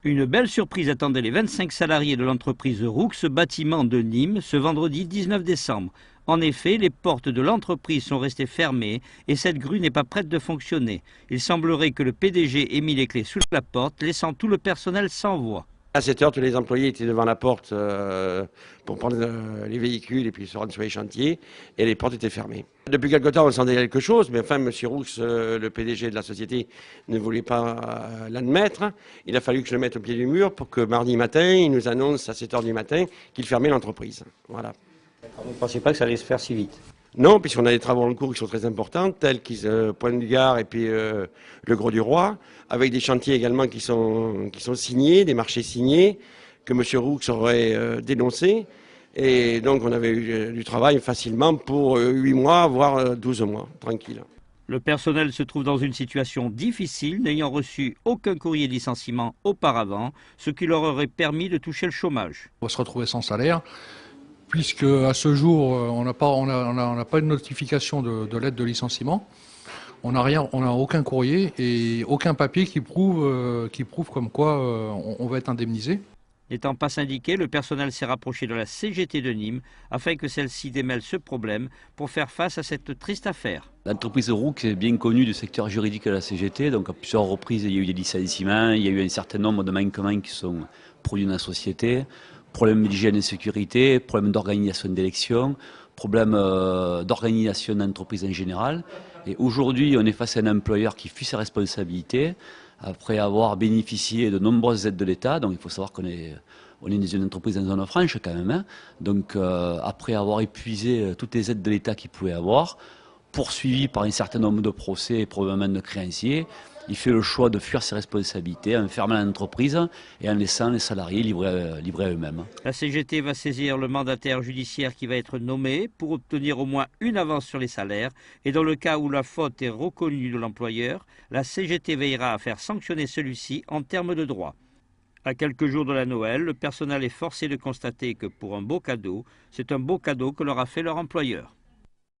Une belle surprise attendait les 25 salariés de l'entreprise Roux Bâtiment de Nîmes ce vendredi 19 décembre. En effet, les portes de l'entreprise sont restées fermées et cette grue n'est pas prête de fonctionner. Il semblerait que le PDG ait mis les clés sous la porte, laissant tout le personnel sans voix. À 7 heures, tous les employés étaient devant la porte pour prendre les véhicules et puis se rendre sur les chantiers, et les portes étaient fermées. Depuis quelque temps, on sentait quelque chose, mais enfin, M. Roux, le PDG de la société, ne voulait pas l'admettre. Il a fallu que je le mette au pied du mur pour que mardi matin, il nous annonce à 7 heures du matin qu'il fermait l'entreprise. Voilà. Vous ne pensiez pas que ça allait se faire si vite? Non, puisqu'on a des travaux en cours qui sont très importants, tels que Pointe-du-Gard et puis le Gros du Roi, avec des chantiers également qui sont signés, des marchés signés, que M. Roux aurait dénoncés. Et donc on avait eu du travail facilement pour 8 mois, voire 12 mois, tranquille. Le personnel se trouve dans une situation difficile, n'ayant reçu aucun courrier de licenciement auparavant, ce qui leur aurait permis de toucher le chômage. On va se retrouver sans salaire, puisque à ce jour, on n'a pas de notification de lettre de licenciement. On n'a aucun courrier et aucun papier qui prouve comme quoi on va être indemnisé. N'étant pas syndiqué, le personnel s'est rapproché de la CGT de Nîmes afin que celle-ci démêle ce problème pour faire face à cette triste affaire. L'entreprise Roux est bien connue du secteur juridique de la CGT, donc à plusieurs reprises il y a eu des licenciements, il y a eu un certain nombre de manquements qui sont produits dans la société, problèmes d'hygiène et sécurité, problèmes d'organisation d'élections, problèmes d'organisation d'entreprise en général. Et aujourd'hui on est face à un employeur qui fuit ses responsabilités, après avoir bénéficié de nombreuses aides de l'État. Donc il faut savoir qu'on est dans une entreprise en zone franche quand même. Hein. Donc après avoir épuisé toutes les aides de l'État qu'il pouvait avoir, poursuivi par un certain nombre de procès et probablement de créanciers, il fait le choix de fuir ses responsabilités en fermant l'entreprise et en laissant les salariés livrés à eux-mêmes. La CGT va saisir le mandataire judiciaire qui va être nommé pour obtenir au moins une avance sur les salaires. Et dans le cas où la faute est reconnue de l'employeur, la CGT veillera à faire sanctionner celui-ci en termes de droit. À quelques jours de la Noël, le personnel est forcé de constater que pour un beau cadeau, c'est un beau cadeau que leur a fait leur employeur.